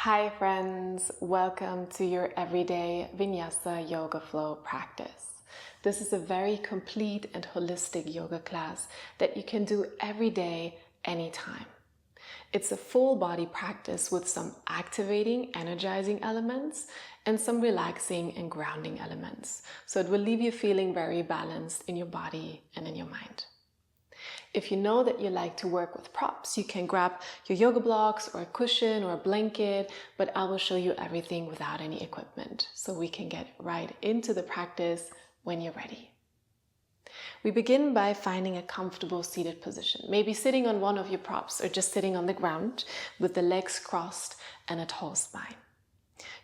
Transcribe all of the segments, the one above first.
Hi friends, welcome to your everyday Vinyasa Yoga Flow practice. This is a very complete and holistic yoga class that you can do every day, anytime. It's a full body practice with some activating, energizing elements and some relaxing and grounding elements. So it will leave you feeling very balanced in your body and in your mind. If you know that you like to work with props, you can grab your yoga blocks or a cushion or a blanket, but I will show you everything without any equipment so we can get right into the practice when you're ready. We begin by finding a comfortable seated position, maybe sitting on one of your props or just sitting on the ground with the legs crossed and a tall spine.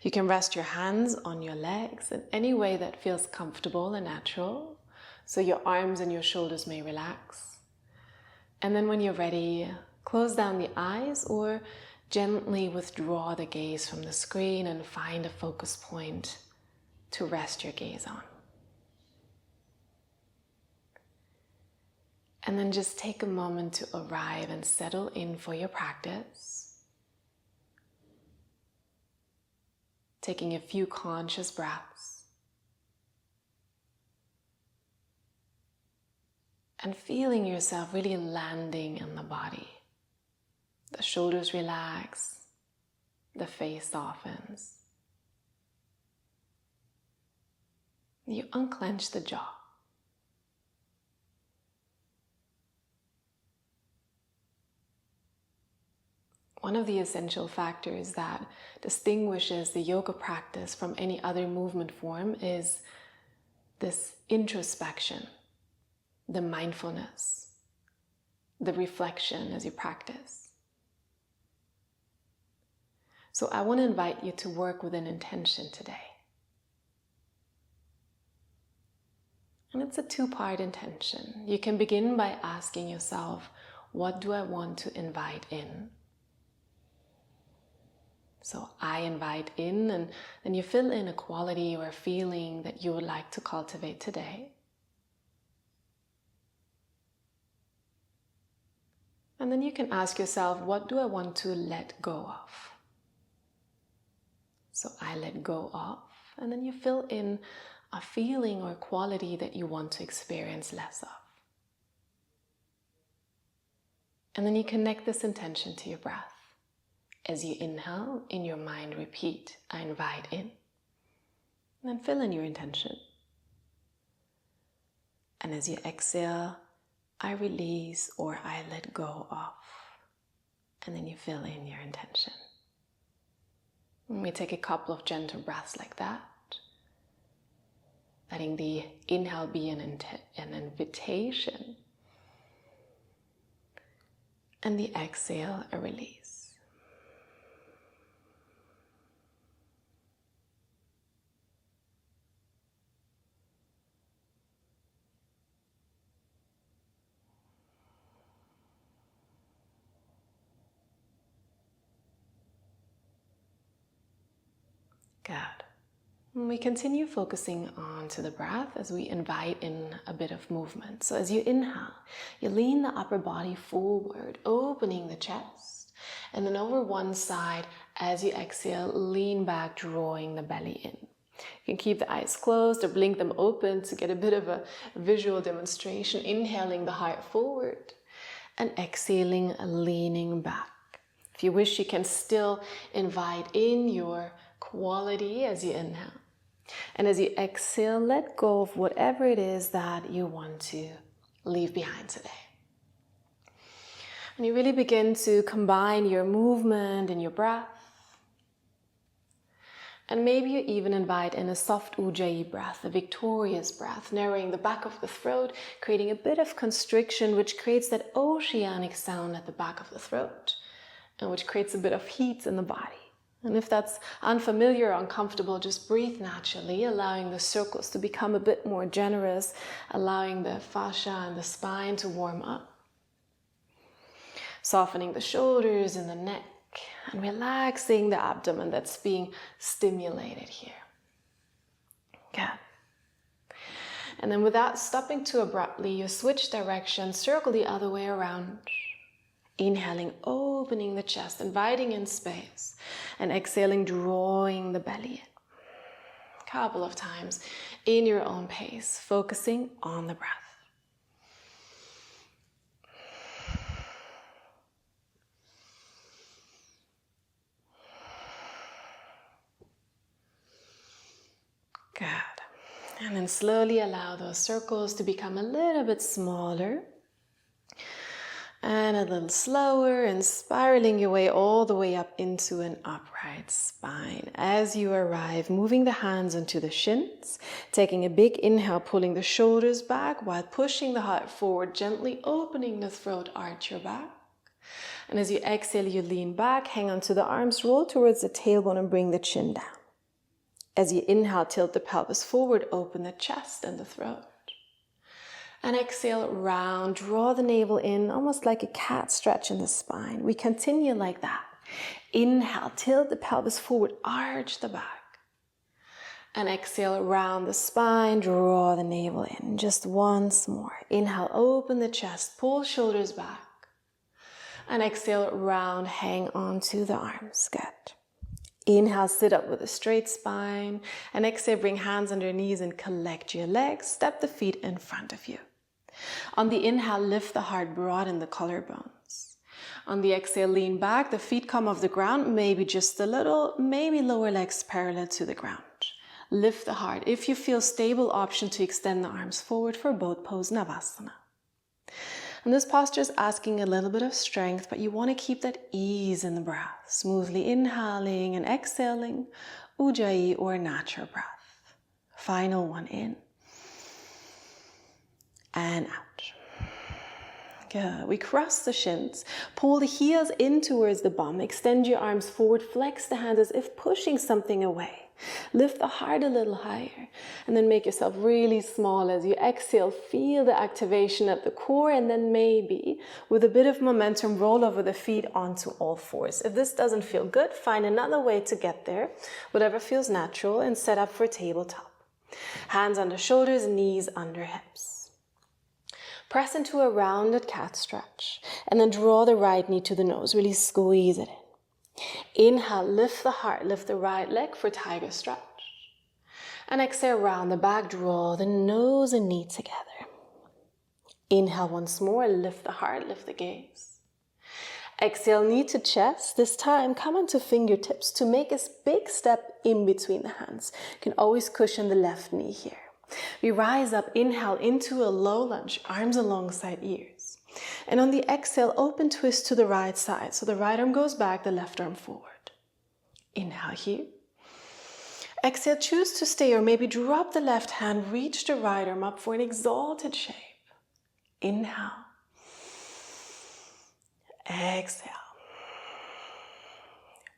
You can rest your hands on your legs in any way that feels comfortable and natural, so your arms and your shoulders may relax. And then when you're ready, close down the eyes or gently withdraw the gaze from the screen and find a focus point to rest your gaze on. And then just take a moment to arrive and settle in for your practice. Taking a few conscious breaths. And feeling yourself really landing in the body. The shoulders relax, the face softens. You unclench the jaw. One of the essential factors that distinguishes the yoga practice from any other movement form is this introspection. The mindfulness, the reflection as you practice. So I want to invite you to work with an intention today. And it's a two-part intention. You can begin by asking yourself, what do I want to invite in? So I invite in, and then you fill in a quality or a feeling that you would like to cultivate today. And then you can ask yourself, what do I want to let go of? So I let go of, and then you fill in a feeling or quality that you want to experience less of. And then you connect this intention to your breath. As you inhale, in your mind repeat, I invite in. And then fill in your intention. And as you exhale, I release or I let go of. And then you fill in your intention. And we take a couple of gentle breaths like that. Letting the inhale be an invitation. And the exhale a release. Good. And we continue focusing on to the breath as we invite in a bit of movement. So as you inhale, you lean the upper body forward, opening the chest. And then over one side, as you exhale, lean back, drawing the belly in. You can keep the eyes closed or blink them open to get a bit of a visual demonstration. Inhaling the heart forward and exhaling, leaning back. If you wish, you can still invite in your quality as you inhale. And as you exhale, let go of whatever it is that you want to leave behind today. And you really begin to combine your movement and your breath. And maybe you even invite in a soft ujjayi breath, a victorious breath, narrowing the back of the throat, creating a bit of constriction, which creates that oceanic sound at the back of the throat, and which creates a bit of heat in the body. And if that's unfamiliar or uncomfortable, just breathe naturally, allowing the circles to become a bit more generous, allowing the fascia and the spine to warm up. Softening the shoulders and the neck, and relaxing the abdomen that's being stimulated here. Good. And then without stopping too abruptly, you switch direction, circle the other way around. Inhaling, opening the chest, inviting in space. And exhaling, drawing the belly in. A couple of times in your own pace, focusing on the breath. Good. And then slowly allow those circles to become a little bit smaller. And a little slower, and spiraling your way all the way up into an upright spine. As you arrive, moving the hands onto the shins, taking a big inhale, pulling the shoulders back while pushing the heart forward, gently opening the throat, arch your back. And as you exhale, you lean back, hang onto the arms, roll towards the tailbone and bring the chin down. As you inhale, tilt the pelvis forward, open the chest and the throat. And exhale, round, draw the navel in, almost like a cat stretch in the spine. We continue like that. Inhale, tilt the pelvis forward, arch the back. And exhale, round the spine, draw the navel in. Just once more. Inhale, open the chest, pull shoulders back. And exhale, round, hang onto the arms. Good. Inhale, sit up with a straight spine. And exhale, bring hands under knees and collect your legs. Step the feet in front of you. On the inhale, lift the heart, broaden the collarbones. On the exhale, lean back. The feet come off the ground, maybe just a little, maybe lower legs parallel to the ground. Lift the heart. If you feel stable, option to extend the arms forward for both pose Navasana. And this posture is asking a little bit of strength, but you want to keep that ease in the breath. Smoothly inhaling and exhaling, Ujjayi or natural breath. Final one in. And out. Good. We cross the shins. Pull the heels in towards the bum. Extend your arms forward. Flex the hands as if pushing something away. Lift the heart a little higher. And then make yourself really small as you exhale. Feel the activation at the core. And then maybe, with a bit of momentum, roll over the feet onto all fours. If this doesn't feel good, find another way to get there. Whatever feels natural. And set up for tabletop. Hands under shoulders, knees under hips. Press into a rounded cat stretch and then draw the right knee to the nose. Really squeeze it in. Inhale, lift the heart, lift the right leg for tiger stretch. And exhale, round the back, draw the nose and knee together. Inhale once more, lift the heart, lift the gaze. Exhale, knee to chest. This time, come onto fingertips to make a big step in between the hands. You can always cushion the left knee here. We rise up, inhale into a low lunge, arms alongside ears. And on the exhale, open twist to the right side. So the right arm goes back, the left arm forward. Inhale here. Exhale, choose to stay or maybe drop the left hand, reach the right arm up for an exalted shape. Inhale. Exhale.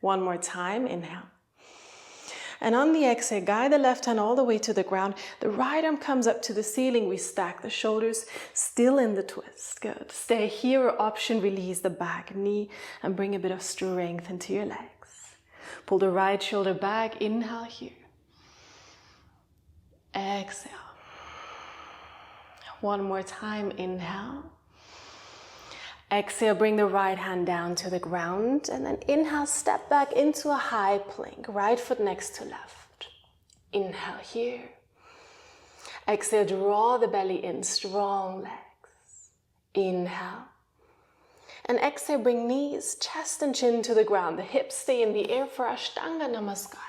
One more time, inhale. And on the exhale, guide the left hand all the way to the ground. The right arm comes up to the ceiling. We stack the shoulders, still in the twist. Good. Stay here or option, release the back knee and bring a bit of strength into your legs. Pull the right shoulder back. Inhale here. Exhale. One more time. Inhale. Exhale, bring the right hand down to the ground and then inhale, step back into a high plank, right foot next to left. Inhale here. Exhale, draw the belly in, strong legs. Inhale. And exhale, bring knees, chest and chin to the ground. The hips stay in the air for Ashtanga Namaskar.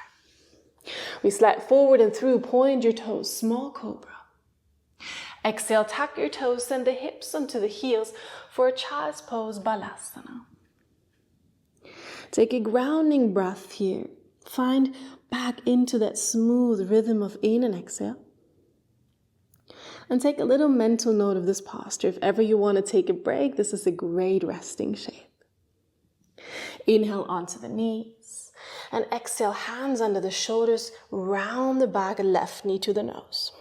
We slide forward and through, point your toes, small cobra. Exhale, tuck your toes, send the hips onto the heels for a child's pose, Balasana. Take a grounding breath here. Find back into that smooth rhythm of in and exhale. And take a little mental note of this posture. If ever you want to take a break, this is a great resting shape. Inhale onto the knees. And exhale, hands under the shoulders, round the back, left knee to the nose.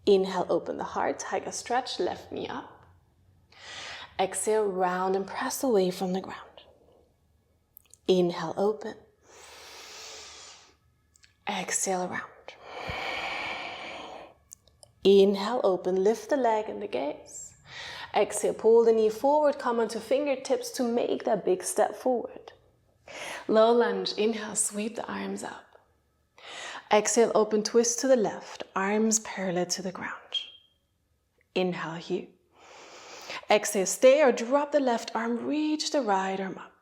Inhale, open the heart, tiger stretch, left knee up. Exhale, round and press away from the ground. Inhale, open. Exhale, round. Inhale, open, lift the leg and the gaze. Exhale, pull the knee forward, come onto fingertips to make that big step forward. Low lunge, inhale, sweep the arms up. Exhale, open twist to the left, arms parallel to the ground. Inhale here. Exhale, stay or drop the left arm, reach the right arm up.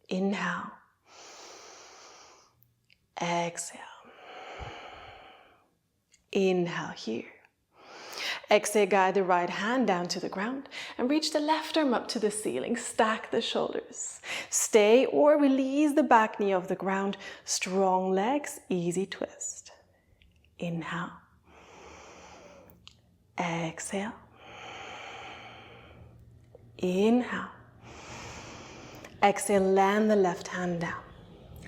Inhale. Exhale. Inhale here. Exhale, guide the right hand down to the ground and reach the left arm up to the ceiling. Stack the shoulders. Stay or release the back knee off the ground. Strong legs, easy twist. Inhale. Exhale. Inhale. Exhale, land the left hand down.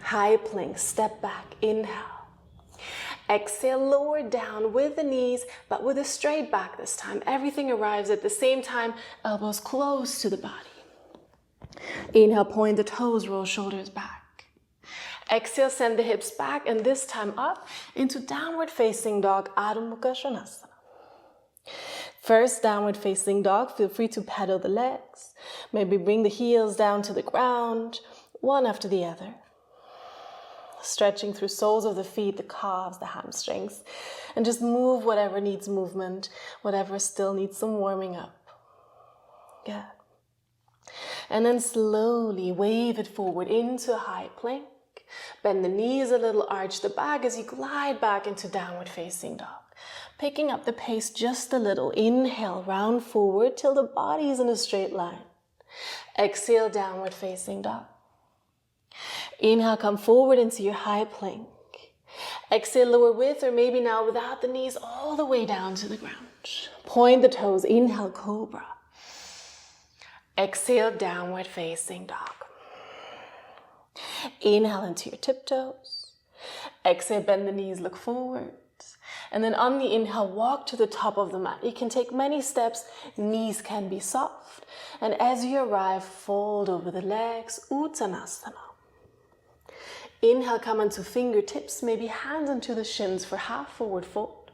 High plank, step back, inhale. Exhale, lower down with the knees, but with a straight back this time. Everything arrives at the same time, elbows close to the body. Inhale, point the toes, roll shoulders back. Exhale, send the hips back, and this time up into downward facing dog, Adho Mukha Svanasana. First, downward facing dog, feel free to pedal the legs. Maybe bring the heels down to the ground, one after the other. Stretching through soles of the feet, the calves, the hamstrings, and just move whatever needs movement, whatever still needs some warming up. Good. And then slowly wave it forward into a high plank. Bend the knees a little, arch the back as you glide back into downward facing dog. Picking up the pace just a little. Inhale, round forward till the body is in a straight line. Exhale, downward facing dog. Inhale, come forward into your high plank. Exhale, lower with or maybe now without the knees all the way down to the ground. Point the toes, inhale, cobra. Exhale, downward facing dog. Inhale into your tiptoes. Exhale, bend the knees, look forward. And then on the inhale, walk to the top of the mat. You can take many steps, knees can be soft. And as you arrive, fold over the legs, Uttanasana. Inhale, come onto fingertips, maybe hands onto the shins for half forward fold.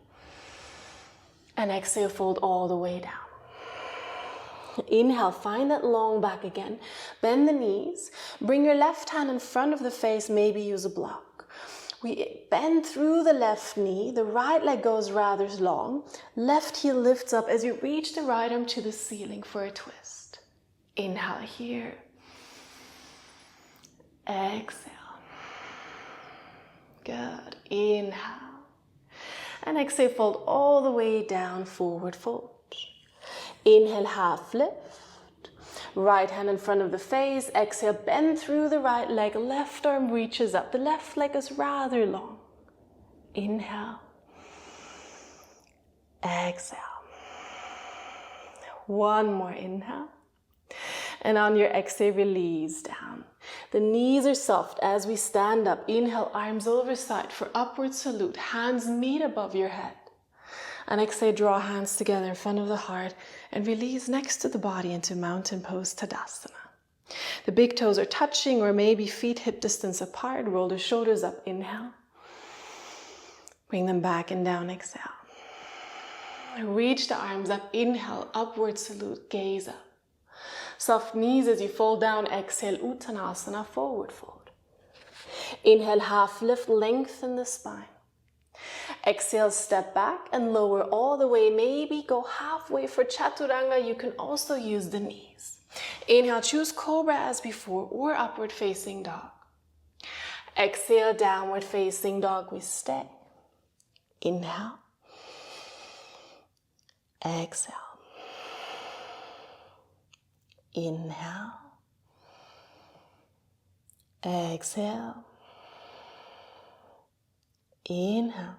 And exhale, fold all the way down. Inhale, find that long back again. Bend the knees. Bring your left hand in front of the face, maybe use a block. We bend through the left knee. The right leg goes rather long. Left heel lifts up as you reach the right arm to the ceiling for a twist. Inhale here. Exhale. Good. Inhale. And exhale, fold all the way down, forward fold. Inhale, half lift. Right hand in front of the face. Exhale, bend through the right leg. Left arm reaches up. The left leg is rather long. Inhale. Exhale. One more inhale. And on your exhale, release down. The knees are soft as we stand up. Inhale, arms over side for upward salute. Hands meet above your head. And exhale, draw hands together in front of the heart and release next to the body into mountain pose Tadasana. The big toes are touching or maybe feet hip distance apart. Roll the shoulders up, inhale. Bring them back and down, exhale. Reach the arms up, inhale, upward salute, gaze up. Soft knees as you fold down, exhale, Uttanasana, forward fold. Inhale, half lift, lengthen the spine. Exhale, step back and lower all the way. Maybe go halfway for Chaturanga. You can also use the knees. Inhale, choose Cobra as before or upward facing dog. Exhale, downward facing dog, we stay. Inhale. Exhale. Inhale. Exhale. Inhale.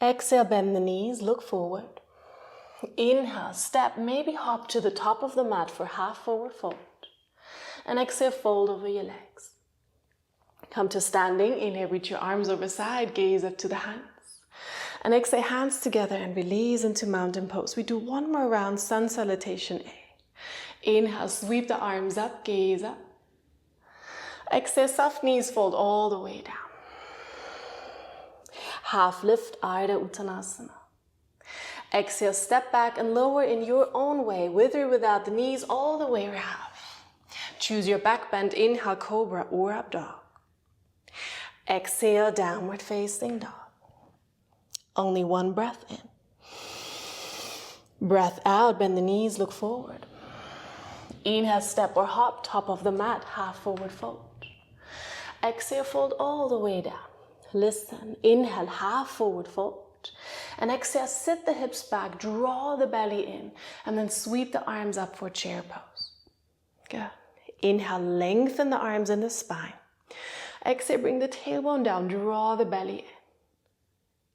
Exhale, bend the knees, look forward. Inhale, step, maybe hop to the top of the mat for half forward fold. And exhale, fold over your legs. Come to standing. Inhale, reach your arms over side, gaze up to the hands. And exhale, hands together and release into mountain pose. We do one more round, sun salutation A. Inhale, sweep the arms up, gaze up. Exhale, soft knees, fold all the way down. Half lift, Ardha Uttanasana. Exhale, step back and lower in your own way, with or without the knees, all the way around. Choose your back bend. Inhale, cobra or up dog. Exhale, downward facing dog. Only one breath in. Breath out, bend the knees, look forward. Inhale, step or hop, top of the mat, half forward fold. Exhale, fold all the way down. Listen, inhale, half forward fold. And exhale, sit the hips back, draw the belly in, and then sweep the arms up for chair pose. Good. Inhale, lengthen the arms and the spine. Exhale, bring the tailbone down, draw the belly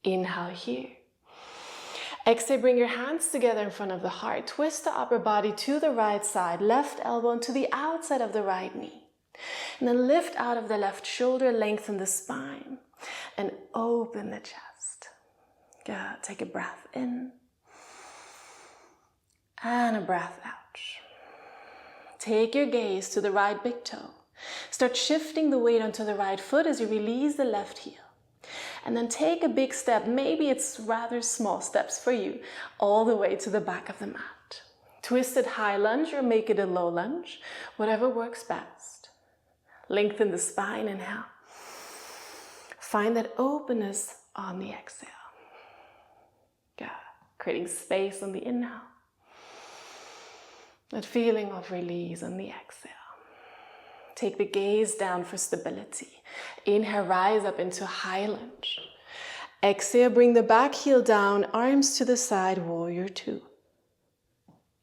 in. Inhale here. Exhale, bring your hands together in front of the heart. Twist the upper body to the right side, left elbow to the outside of the right knee. And then lift out of the left shoulder, lengthen the spine, and open the chest. Good. Take a breath in, and a breath out. Take your gaze to the right big toe. Start shifting the weight onto the right foot as you release the left heel. And then take a big step, maybe it's rather small steps for you, all the way to the back of the mat. Twist it high lunge or make it a low lunge, whatever works best. Lengthen the spine, inhale. Find that openness on the exhale. Good. Creating space on the inhale. That feeling of release on the exhale. Take the gaze down for stability. Inhale, rise up into high lunge. Exhale, bring the back heel down, arms to the side, warrior two.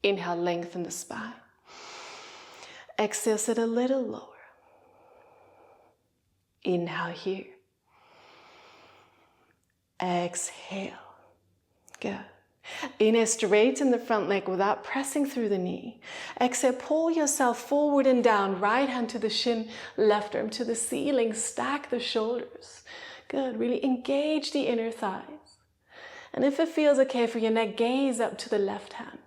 Inhale, lengthen the spine. Exhale, sit a little lower. Inhale here. Exhale. Good. Inhale, straighten the front leg without pressing through the knee. Exhale, pull yourself forward and down. Right hand to the shin, left arm to the ceiling. Stack the shoulders. Good. Really engage the inner thighs. And if it feels okay for your neck, gaze up to the left hand.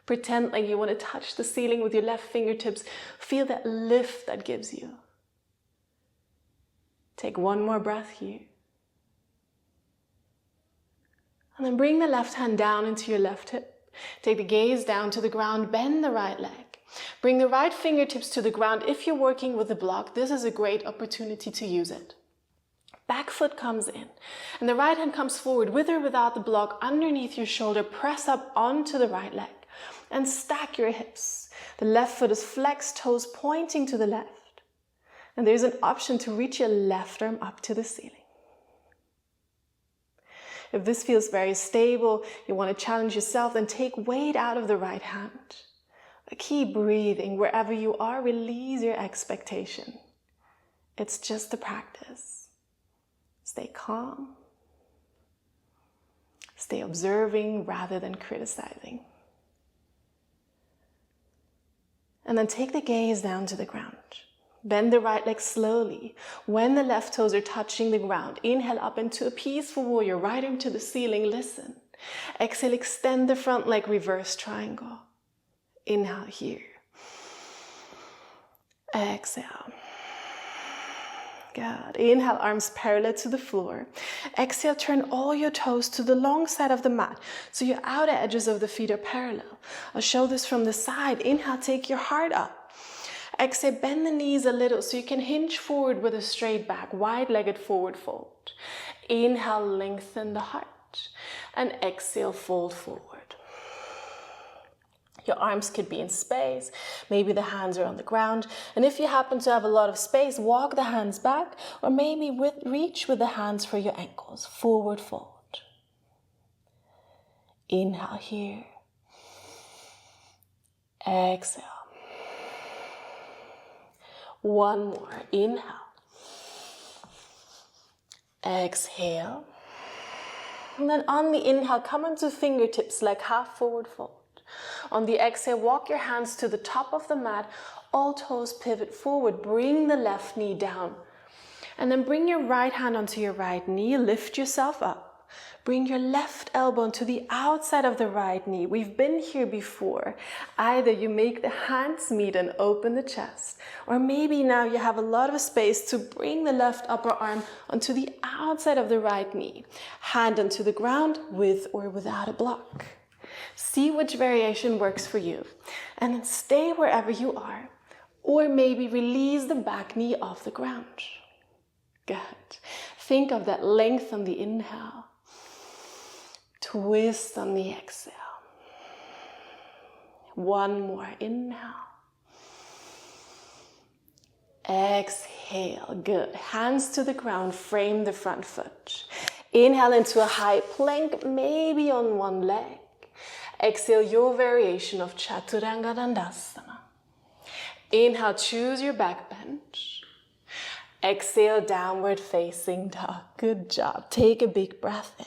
Pretend like you want to touch the ceiling with your left fingertips. Feel that lift that gives you. Take one more breath here. And then bring the left hand down into your left hip. Take the gaze down to the ground, bend the right leg. Bring the right fingertips to the ground. If you're working with a block, this is a great opportunity to use it. Back foot comes in, and the right hand comes forward with or without the block underneath your shoulder. Press up onto the right leg and stack your hips. The left foot is flexed, toes pointing to the left. And there's an option to reach your left arm up to the ceiling. If this feels very stable, you want to challenge yourself, then take weight out of the right hand. Keep breathing. Wherever you are, release your expectation. It's just a practice. Stay calm. Stay observing rather than criticizing. And then take the gaze down to the ground. Bend the right leg slowly. When the left toes are touching the ground, inhale up into a peaceful warrior, right arm to the ceiling, listen. Exhale, extend the front leg, reverse triangle. Inhale here. Exhale. Good. Inhale, arms parallel to the floor. Exhale, turn all your toes to the long side of the mat, so your outer edges of the feet are parallel. I'll show this from the side. Inhale, take your heart up. Exhale, bend the knees a little so you can hinge forward with a straight back, wide-legged forward fold. Inhale, lengthen the heart. And exhale, fold forward. Your arms could be in space. Maybe the hands are on the ground. And if you happen to have a lot of space, walk the hands back, or maybe reach with the hands for your ankles. Forward fold. Inhale here. Exhale. One more. Inhale. Exhale. And then on the inhale, come onto fingertips like half forward fold. On the exhale, walk your hands to the top of the mat. All toes pivot forward. Bring the left knee down. And then bring your right hand onto your right knee. Lift yourself up. Bring your left elbow to the outside of the right knee. We've been here before. Either you make the hands meet and open the chest, or maybe now you have a lot of space to bring the left upper arm onto the outside of the right knee. Hand onto the ground with or without a block. See which variation works for you, and then stay wherever you are, or maybe release the back knee off the ground. Good. Think of that length on the inhale. Twist on the exhale. One more inhale. Exhale. Good. Hands to the ground, frame the front foot. Inhale into a high plank, maybe on one leg. Exhale your variation of Chaturanga Dandasana. Inhale, choose your back bench. Exhale, downward facing dog. Good job. Take a big breath in.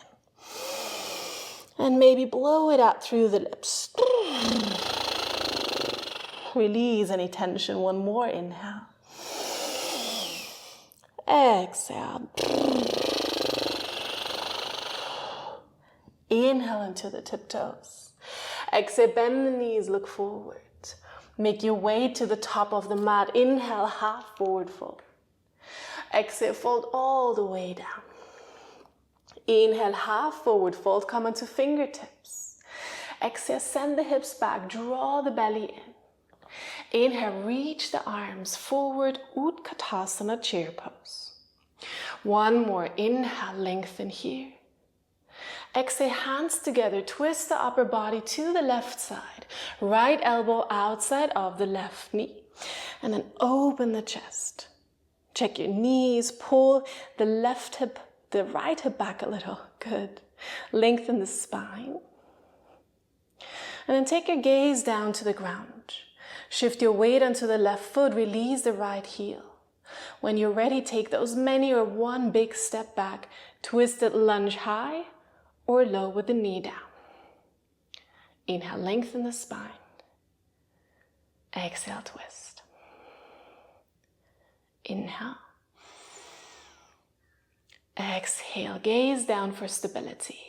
And maybe blow it out through the lips. Release any tension. One more inhale. Exhale. Inhale into the tiptoes. Exhale, bend the knees, look forward. Make your way to the top of the mat. Inhale, half forward fold. Exhale, fold all the way down. Inhale, half forward fold, come onto fingertips. Exhale, send the hips back, draw the belly in. Inhale, reach the arms forward, Utkatasana, chair pose. One more, inhale, lengthen here. Exhale, hands together, twist the upper body to the left side. Right elbow outside of the left knee. And then open the chest. Check your knees, pull the left hip, the right hip back a little. Good. Lengthen the spine. And then take your gaze down to the ground. Shift your weight onto the left foot, release the right heel. When you're ready, take those many or one big step back, twisted lunge high or low with the knee down. Inhale, lengthen the spine. Exhale, twist. Inhale. Exhale, gaze down for stability.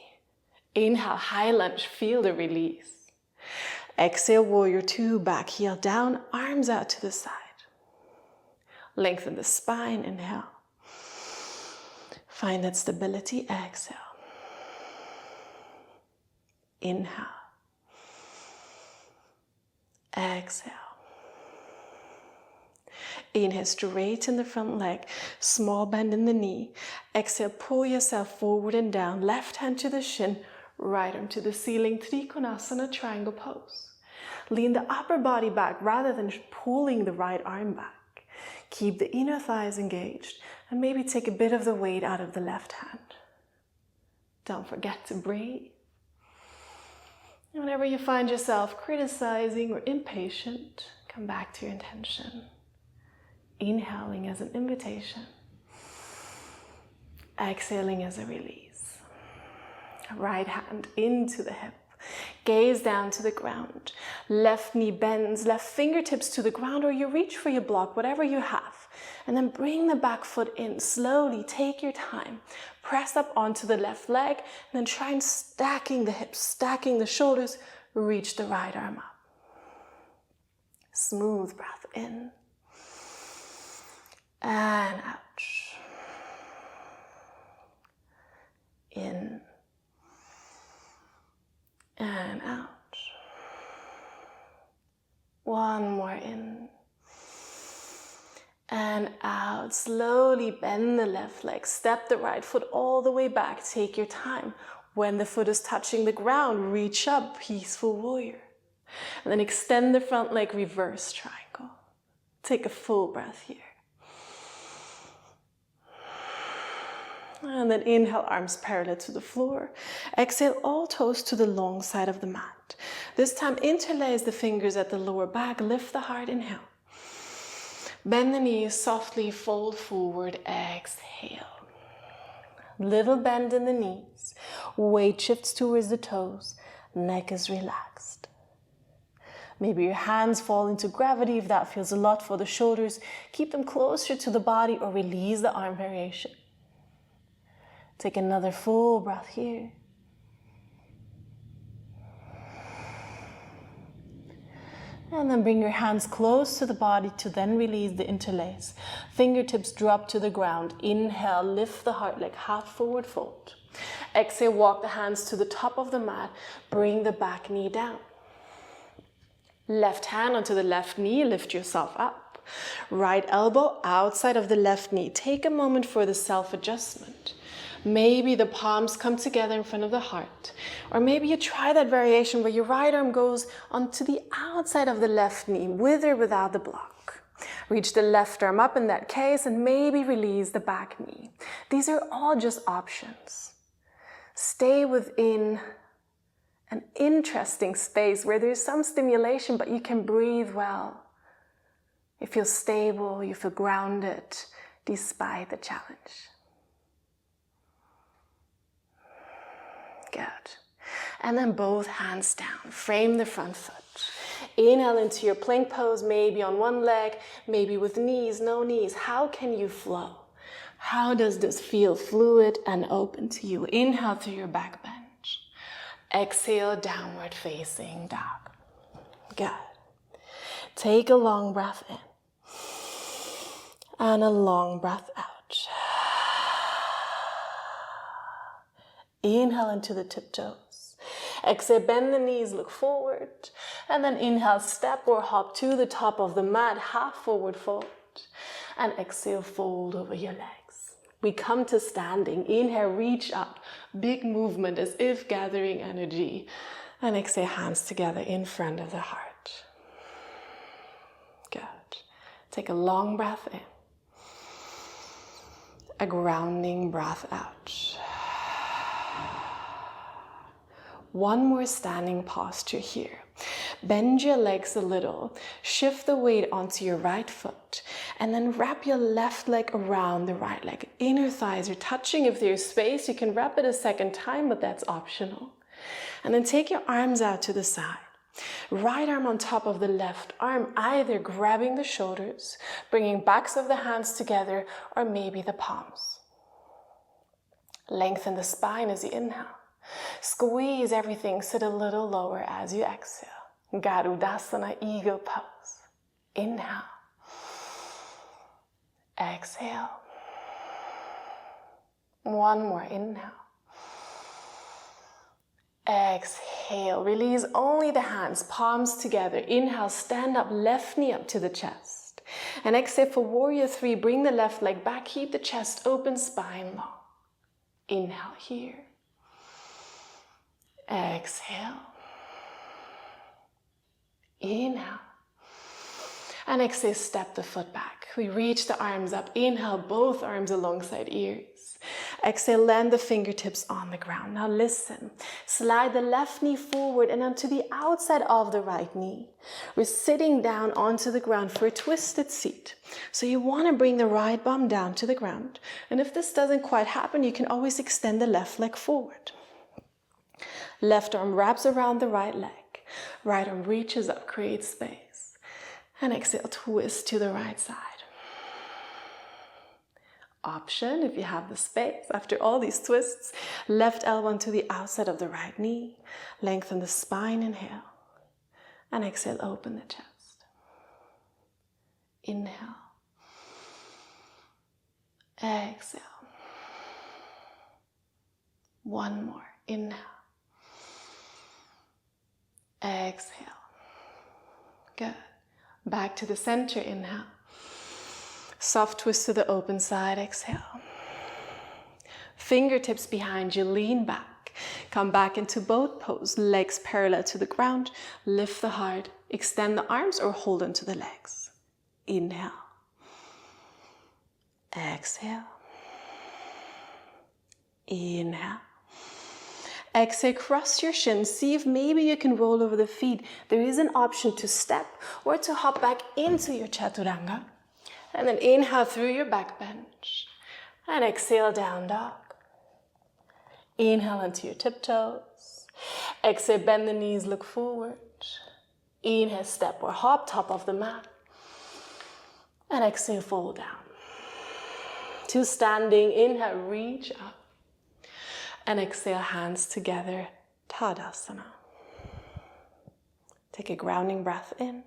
Inhale, high lunge, feel the release. Exhale, warrior two, back heel down, arms out to the side. Lengthen the spine, inhale. Find that stability, exhale. Inhale. Exhale. Inhale, straighten the front leg, small bend in the knee. Exhale, pull yourself forward and down, left hand to the shin, right arm to the ceiling, Trikonasana, triangle pose. Lean the upper body back rather than pulling the right arm back. Keep the inner thighs engaged and maybe take a bit of the weight out of the left hand. Don't forget to breathe. Whenever you find yourself criticizing or impatient, come back to your intention. Inhaling as an invitation. Exhaling as a release. Right hand into the hip. Gaze down to the ground. Left knee bends, left fingertips to the ground, or you reach for your block, whatever you have. And then bring the back foot in. Slowly, take your time. Press up onto the left leg, and then try and stacking the hips, stacking the shoulders. Reach the right arm up. Smooth breath in. And out. In. And out. One more in. And out. Slowly bend the left leg. Step the right foot all the way back. Take your time. When the foot is touching the ground, reach up, peaceful warrior. And then extend the front leg, reverse triangle. Take a full breath here. And then inhale, arms parallel to the floor. Exhale, all toes to the long side of the mat. This time, interlace the fingers at the lower back. Lift the heart, inhale. Bend the knees, softly fold forward, exhale. Little bend in the knees. Weight shifts towards the toes. Neck is relaxed. Maybe your hands fall into gravity if that feels a lot for the shoulders. Keep them closer to the body or release the arm variation. Take another full breath here. And then bring your hands close to the body to then release the interlace. Fingertips drop to the ground. Inhale, lift the heart like half forward fold. Exhale, walk the hands to the top of the mat. Bring the back knee down. Left hand onto the left knee, lift yourself up. Right elbow outside of the left knee. Take a moment for the self-adjustment. Maybe the palms come together in front of the heart. Or maybe you try that variation where your right arm goes onto the outside of the left knee, with or without the block. Reach the left arm up in that case and maybe release the back knee. These are all just options. Stay within an interesting space where there's some stimulation, but you can breathe well. You feel stable, you feel grounded despite the challenge. Good. And then both hands down. Frame the front foot. Inhale into your plank pose, maybe on one leg, maybe with knees, no knees. How can you flow? How does this feel fluid and open to you? Inhale through your back bench. Exhale, downward facing dog. Good. Take a long breath in. And a long breath out. Inhale into the tiptoes. Exhale, bend the knees, look forward. And then inhale, step or hop to the top of the mat, half forward fold. And exhale, fold over your legs. We come to standing. Inhale, reach up. Big movement as if gathering energy. And exhale, hands together in front of the heart. Good. Take a long breath in. A grounding breath out. One more standing posture here. Bend your legs a little, shift the weight onto your right foot, and then wrap your left leg around the right leg. Inner thighs are touching. If there's space, you can wrap it a second time, but that's optional. And then take your arms out to the side. Right arm on top of the left arm, either grabbing the shoulders, bringing backs of the hands together, or maybe the palms. Lengthen the spine as you inhale. Squeeze everything, sit a little lower as you exhale. Garudasana, eagle pose. Inhale. Exhale. One more, inhale. Exhale, release only the hands, palms together. Inhale, stand up, left knee up to the chest. And exhale for warrior 3, bring the left leg back, keep the chest open, spine long. Inhale here. Exhale. Inhale. And exhale, step the foot back. We reach the arms up. Inhale, both arms alongside ears. Exhale, land the fingertips on the ground. Now listen. Slide the left knee forward and onto the outside of the right knee. We're sitting down onto the ground for a twisted seat. So you want to bring the right bum down to the ground. And if this doesn't quite happen, you can always extend the left leg forward. Left arm wraps around the right leg. Right arm reaches up, creates space. And exhale, twist to the right side. Option, if you have the space, after all these twists, left elbow to the outside of the right knee. Lengthen the spine, inhale. And exhale, open the chest. Inhale. Exhale. One more, inhale. Exhale. Good. Back to the center, inhale. Soft twist to the open side, exhale. Fingertips behind you, lean back. Come back into boat pose, legs parallel to the ground. Lift the heart, extend the arms or hold onto the legs. Inhale. Exhale. Inhale. Exhale, cross your shins. See if maybe you can roll over the feet. There is an option to step or to hop back into your chaturanga. And then inhale through your back bench. And exhale, down dog. Inhale into your tiptoes. Exhale, bend the knees, look forward. Inhale, step or hop, top of the mat. And exhale, fold down. To standing, inhale, reach up. And exhale, hands together, Tadasana. Take a grounding breath in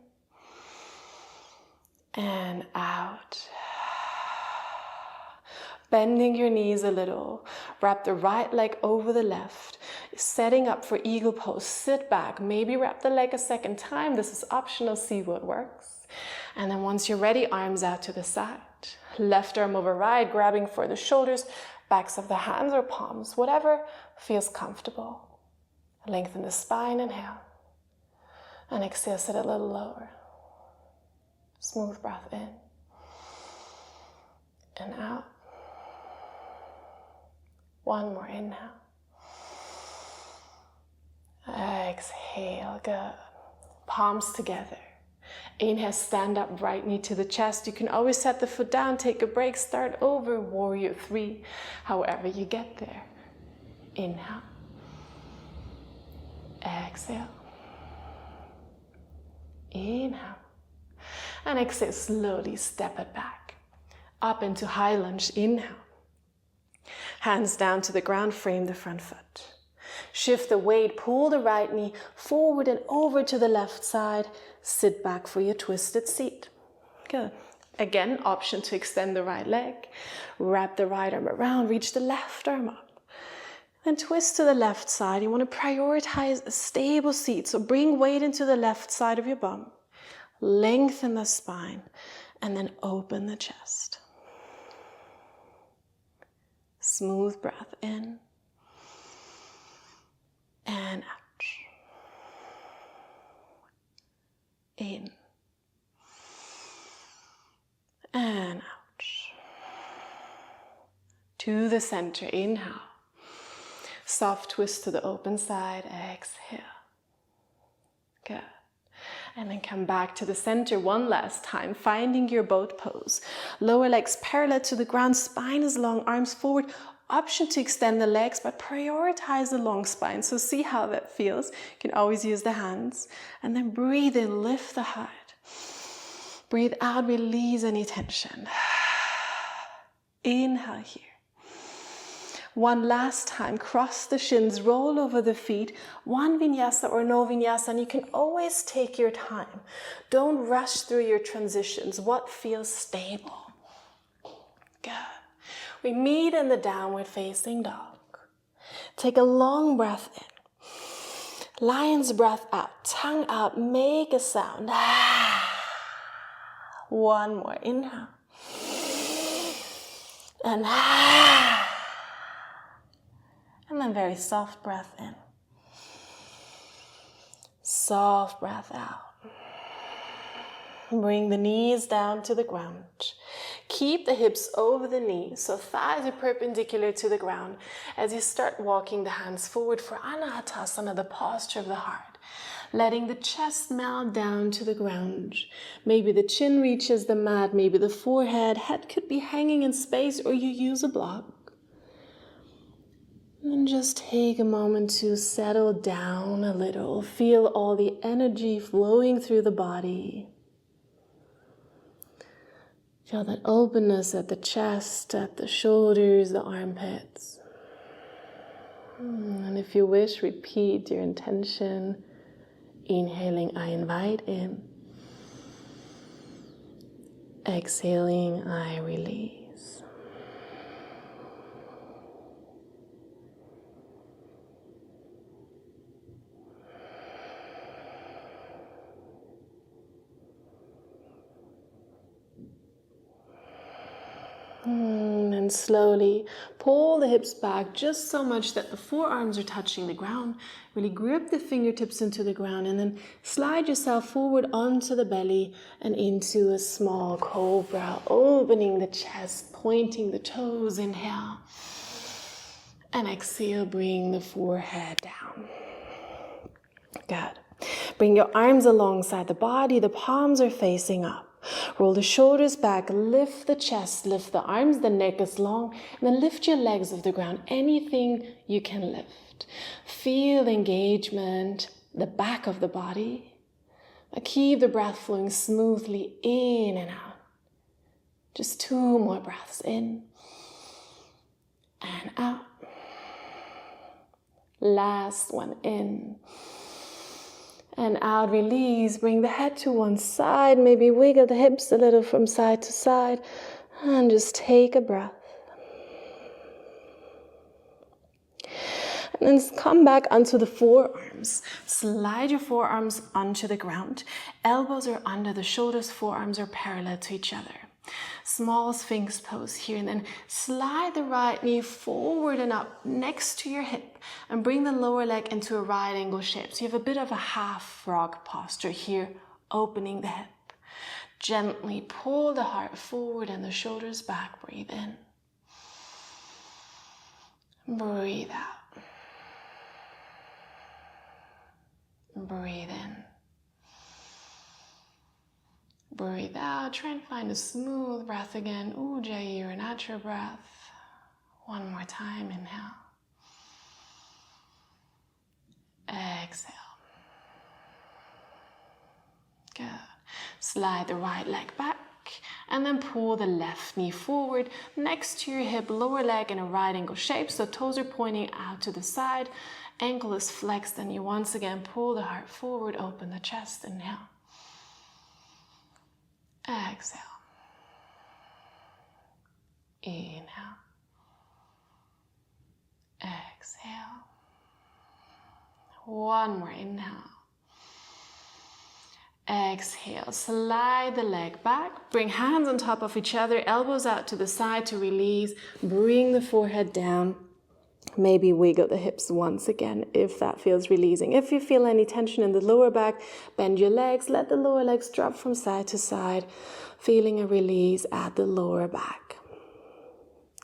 and out. Bending your knees a little. Wrap the right leg over the left. Setting up for eagle pose. Sit back. Maybe wrap the leg a second time. This is optional. See what works. And then once you're ready, arms out to the side. Left arm over right, grabbing for the shoulders, backs of the hands or palms, whatever feels comfortable. Lengthen the spine, inhale. And exhale, sit a little lower. Smooth breath in and out. One more inhale. Exhale, good. Palms together. Inhale, stand up, right knee to the chest. You can always set the foot down, take a break, start over, warrior 3, however you get there. Inhale. Exhale. Inhale. And exhale, slowly step it back. Up into high lunge, inhale. Hands down to the ground, frame the front foot. Shift the weight, pull the right knee forward and over to the left side. Sit back for your twisted seat. Good. Again, option to extend the right leg. Wrap the right arm around, reach the left arm up. Then twist to the left side. You want to prioritize a stable seat, so bring weight into the left side of your bum. Lengthen the spine, and then open the chest. Smooth breath in and out. In and out. To the center, inhale. Soft twist to the open side, exhale. Good. And then come back to the center one last time, finding your boat pose. Lower legs parallel to the ground, spine is long, arms forward. Option to extend the legs, but prioritize the long spine. So see how that feels. You can always use the hands. And then breathe in, lift the heart. Breathe out, release any tension. Inhale here. One last time, cross the shins, roll over the feet. One vinyasa or no vinyasa, and you can always take your time. Don't rush through your transitions. What feels stable? Good. We meet in the downward facing dog. Take a long breath in. Lion's breath out, tongue out, make a sound. One more, inhale. And then very soft breath in. Soft breath out. Bring the knees down to the ground. Keep the hips over the knees, so thighs are perpendicular to the ground as you start walking the hands forward for Anahatasana, the posture of the heart. Letting the chest melt down to the ground. Maybe the chin reaches the mat, maybe the forehead. Head could be hanging in space, or you use a block. And just take a moment to settle down a little. Feel all the energy flowing through the body. Feel that openness at the chest, at the shoulders, the armpits. And if you wish, repeat your intention. Inhaling, I invite in. Exhaling, I release. And slowly pull the hips back just so much that the forearms are touching the ground. Really grip the fingertips into the ground and then slide yourself forward onto the belly and into a small cobra, opening the chest, pointing the toes. Inhale. And exhale, bring the forehead down. Good. Bring your arms alongside the body. The palms are facing up. Roll the shoulders back, lift the chest, lift the arms, the neck is long, and then lift your legs off the ground, anything you can lift. Feel the engagement, the back of the body. Keep the breath flowing smoothly in and out. Just 2 more breaths in and out. Last one, in. And out, release. Bring the head to one side. Maybe wiggle the hips a little from side to side. And just take a breath. And then come back onto the forearms. Slide your forearms onto the ground. Elbows are under the shoulders. Forearms are parallel to each other. Small Sphinx pose here, and then slide the right knee forward and up next to your hip and bring the lower leg into a right angle shape. So you have a bit of a half frog posture here, opening the hip. Gently pull the heart forward and the shoulders back. Breathe in. Breathe out. Breathe in. Breathe out. Try and find a smooth breath again. Ujjayi, your natural breath. One more time. Inhale. Exhale. Good. Slide the right leg back and then pull the left knee forward next to your hip, lower leg in a right angle shape. So toes are pointing out to the side. Ankle is flexed, and you once again pull the heart forward, open the chest. Inhale. Exhale. Inhale. Exhale. One more. Inhale. Exhale. Slide the leg back. Bring hands on top of each other, elbows out to the side to release. Bring the forehead down. Maybe wiggle the hips once again if that feels releasing. If you feel any tension in the lower back, bend your legs. Let the lower legs drop from side to side. Feeling a release at the lower back.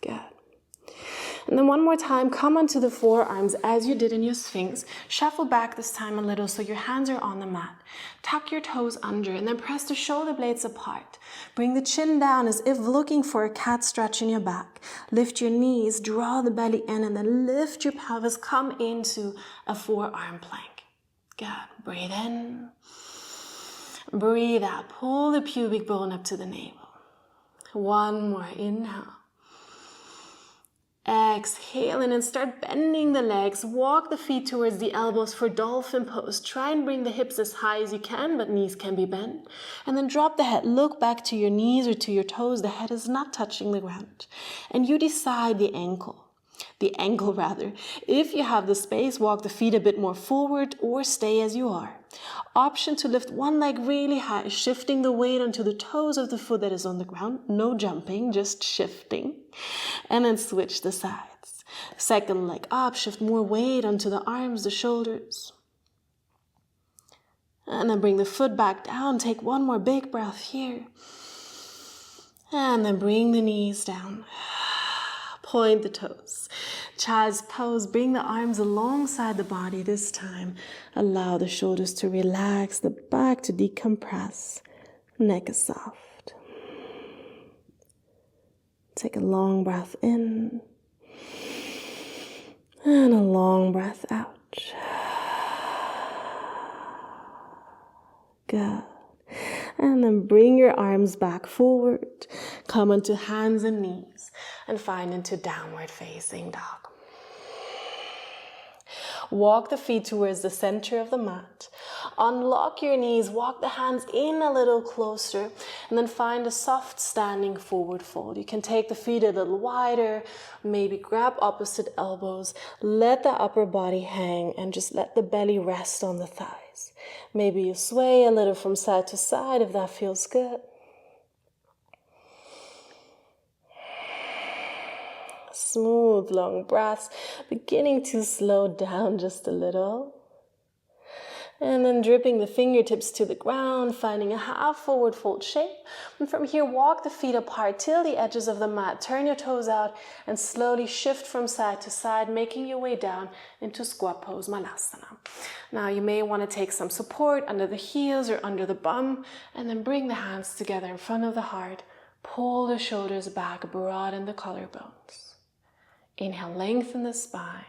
Good. And then one more time, come onto the forearms as you did in your Sphinx. Shuffle back this time a little so your hands are on the mat. Tuck your toes under and then press the shoulder blades apart. Bring the chin down as if looking for a cat stretch in your back. Lift your knees, draw the belly in, and then lift your pelvis. Come into a forearm plank. Good. Breathe in. Breathe out. Pull the pubic bone up to the navel. One more. Inhale. Exhale, and then start bending the legs. Walk the feet towards the elbows for dolphin pose. Try and bring the hips as high as you can, but knees can be bent. And then drop the head. Look back to your knees or to your toes. The head is not touching the ground. And you decide the ankle. If you have the space, walk the feet a bit more forward or stay as you are. Option to lift one leg really high, shifting the weight onto the toes of the foot that is on the ground. No jumping, just shifting. And then switch the sides. Second leg up, shift more weight onto the arms, the shoulders. And then bring the foot back down. Take one more big breath here. And then bring the knees down. Point the toes. Child's pose. Bring the arms alongside the body this time. Allow the shoulders to relax, the back to decompress. Neck is soft. Take a long breath in. And a long breath out. Good. And then bring your arms back forward. Come onto hands and knees. And find into downward facing dog. Walk the feet towards the center of the mat. Unlock your knees. Walk the hands in a little closer. And then find a soft standing forward fold. You can take the feet a little wider. Maybe grab opposite elbows. Let the upper body hang and just let the belly rest on the thighs. Maybe you sway a little from side to side if that feels good. Smooth, long breaths, beginning to slow down just a little. And then dripping the fingertips to the ground, finding a half forward fold shape. And from here, walk the feet apart till the edges of the mat. Turn your toes out and slowly shift from side to side, making your way down into squat pose, Malasana. Now you may want to take some support under the heels or under the bum, and then bring the hands together in front of the heart. Pull the shoulders back, broaden the collarbones. Inhale, lengthen the spine.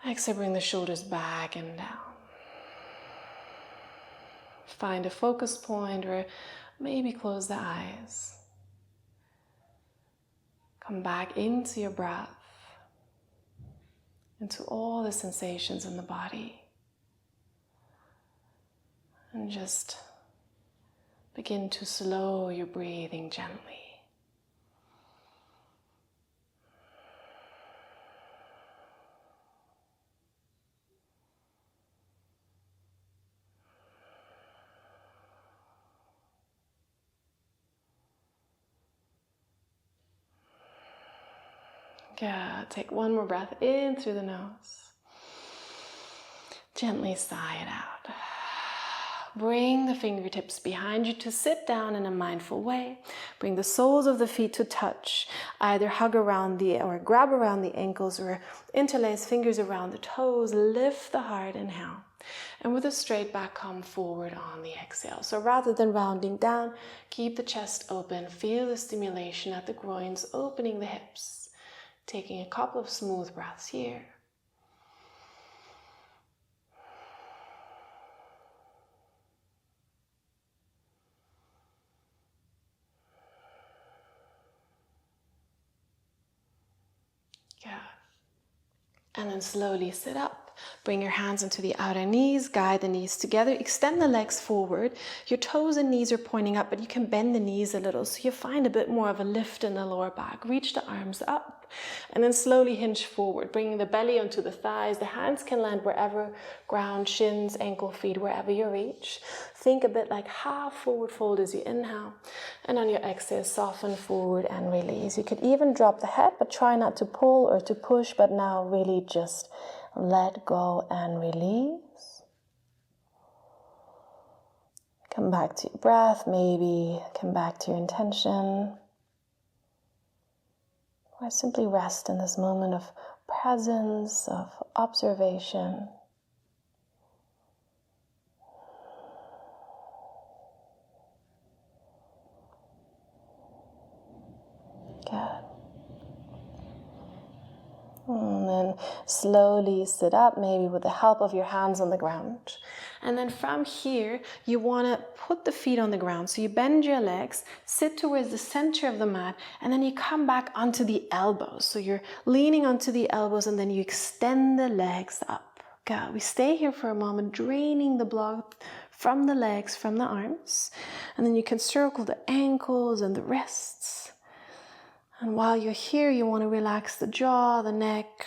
Exhale, bring the shoulders back and down. Find a focus point or maybe close the eyes. Come back into your breath. into all the sensations in the body. And just begin to slow your breathing gently. Good. Take one more breath in through the nose. Gently sigh it out. Bring the fingertips behind you to sit down in a mindful way. Bring the soles of the feet to touch. Either hug around or grab around the ankles or interlace fingers around the toes. Lift the heart, inhale. And with a straight back, come forward on the exhale. So rather than rounding down, keep the chest open. Feel the stimulation at the groins, opening the hips. Taking a couple of smooth breaths here. Good. And then slowly sit up. Bring your hands into the outer knees, guide the knees together, extend the legs forward. Your toes and knees are pointing up, but you can bend the knees a little so you find a bit more of a lift in the lower back. Reach the arms up and then slowly hinge forward, bringing the belly onto the thighs. The hands can land wherever, ground, shins, ankle, feet, wherever you reach. Think a bit like half forward fold as you inhale, and on your exhale, soften forward and release. You could even drop the head, but try not to pull or to push, but now really just let go and release. Come back to your breath, maybe come back to your intention. Or simply rest in this moment of presence, of observation. Good. And then slowly sit up, maybe with the help of your hands on the ground. And then from here, you want to put the feet on the ground. So you bend your legs, sit towards the center of the mat, and then you come back onto the elbows. So you're leaning onto the elbows, and then you extend the legs up. Good. We stay here for a moment, draining the blood from the legs, from the arms. And then you can circle the ankles and the wrists. And while you're here, you want to relax the jaw, the neck,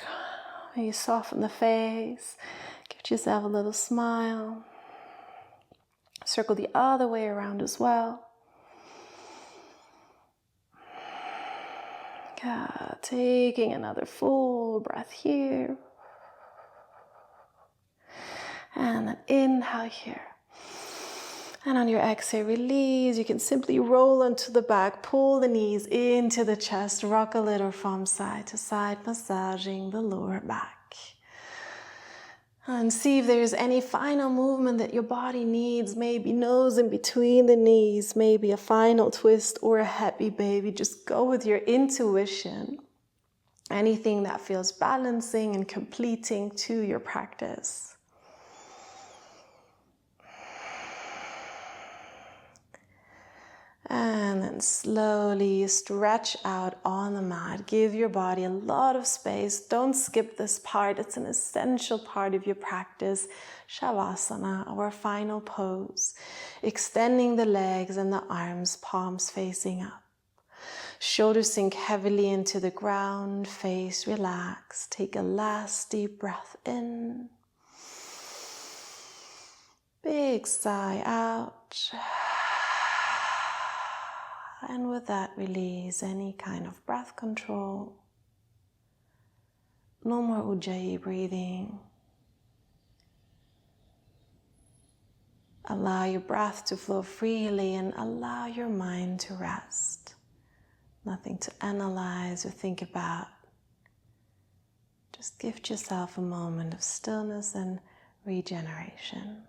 maybe soften the face, give yourself a little smile. Circle the other way around as well. Good. Taking another full breath here. And then inhale here. And on your exhale, release. You can simply roll onto the back, pull the knees into the chest, rock a little from side to side, massaging the lower back. And see if there's any final movement that your body needs, maybe nose in between the knees, maybe a final twist or a happy baby. Just go with your intuition. Anything that feels balancing and completing to your practice. And then slowly stretch out on the mat. Give your body a lot of space. Don't skip this part. It's an essential part of your practice. Shavasana, our final pose. Extending the legs and the arms, palms facing up. Shoulders sink heavily into the ground. Face relax. Take a last deep breath in. Big sigh out. And with that, release any kind of breath control. No more ujjayi breathing. Allow your breath to flow freely and allow your mind to rest. Nothing to analyze or think about. Just gift yourself a moment of stillness and regeneration.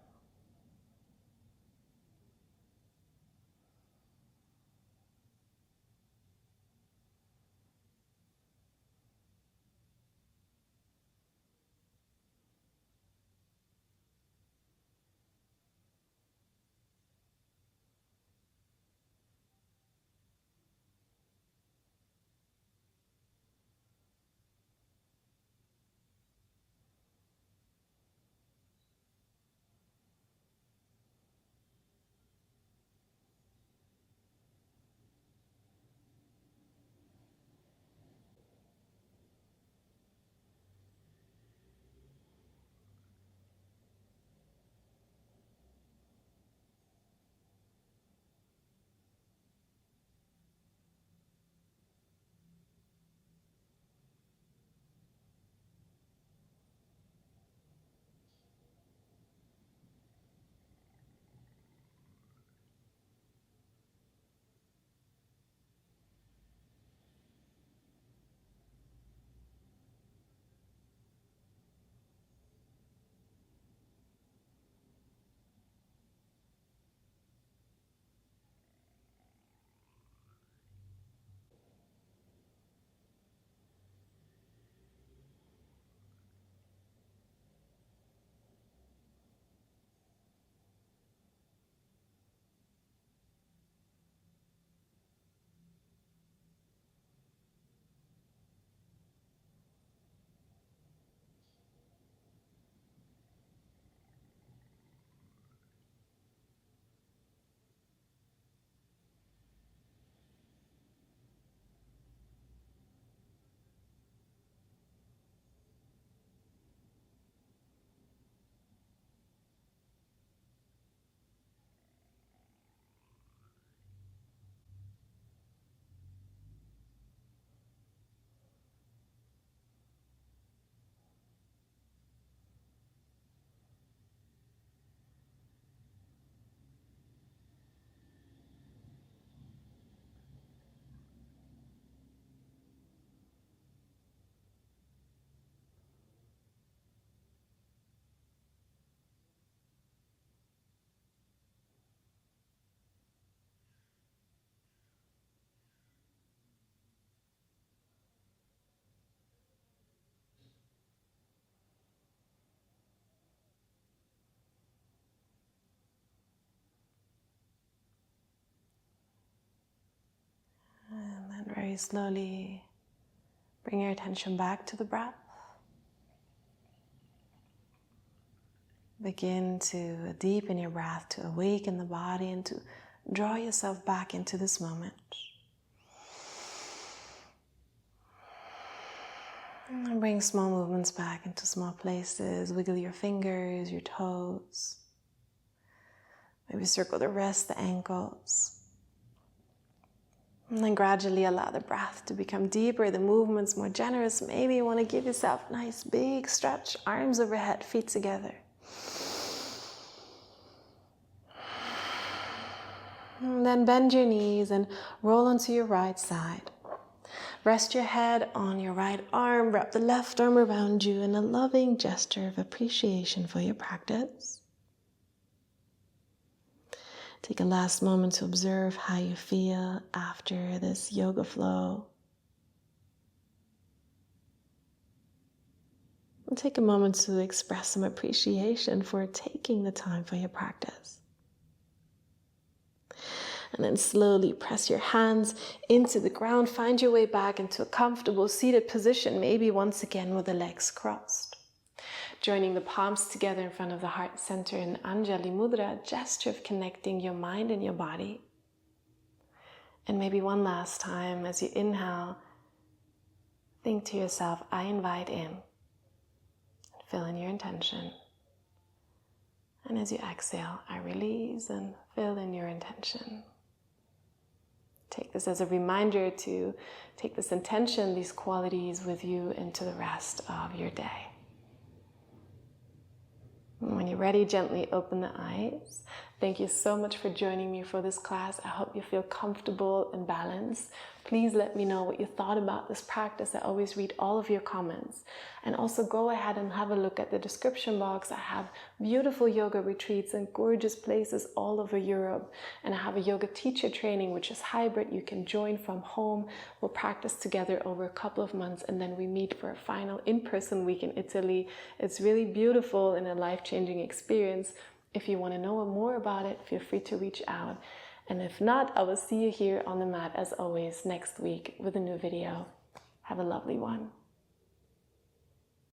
Very slowly bring your attention back to the breath. Begin to deepen your breath, to awaken the body and to draw yourself back into this moment. And bring small movements back into small places. Wiggle your fingers, your toes. Maybe circle the wrists, the ankles. And then gradually allow the breath to become deeper, the movements more generous. Maybe you want to give yourself a nice big stretch, arms overhead, feet together. And then bend your knees and roll onto your right side. Rest your head on your right arm, wrap the left arm around you in a loving gesture of appreciation for your practice. Take a last moment to observe how you feel after this yoga flow. And take a moment to express some appreciation for taking the time for your practice. And then slowly press your hands into the ground. Find your way back into a comfortable seated position, maybe once again with the legs crossed. Joining the palms together in front of the heart center in Anjali Mudra, a gesture of connecting your mind and your body. And maybe one last time, as you inhale, think to yourself, I invite in. Fill in your intention. And as you exhale, I release and fill in your intention. Take this as a reminder to take this intention, these qualities with you into the rest of your day. And when you're ready, gently open the eyes. Thank you so much for joining me for this class. I hope you feel comfortable and balanced. Please let me know what you thought about this practice. I always read all of your comments. And also go ahead and have a look at the description box. I have beautiful yoga retreats in gorgeous places all over Europe. And I have a yoga teacher training, which is hybrid. You can join from home. We'll practice together over a couple of months, and then we meet for a final in-person week in Italy. It's really beautiful and a life-changing experience. If you want to know more about it, feel free to reach out. And if not, I will see you here on the mat as always next week with a new video. Have a lovely one.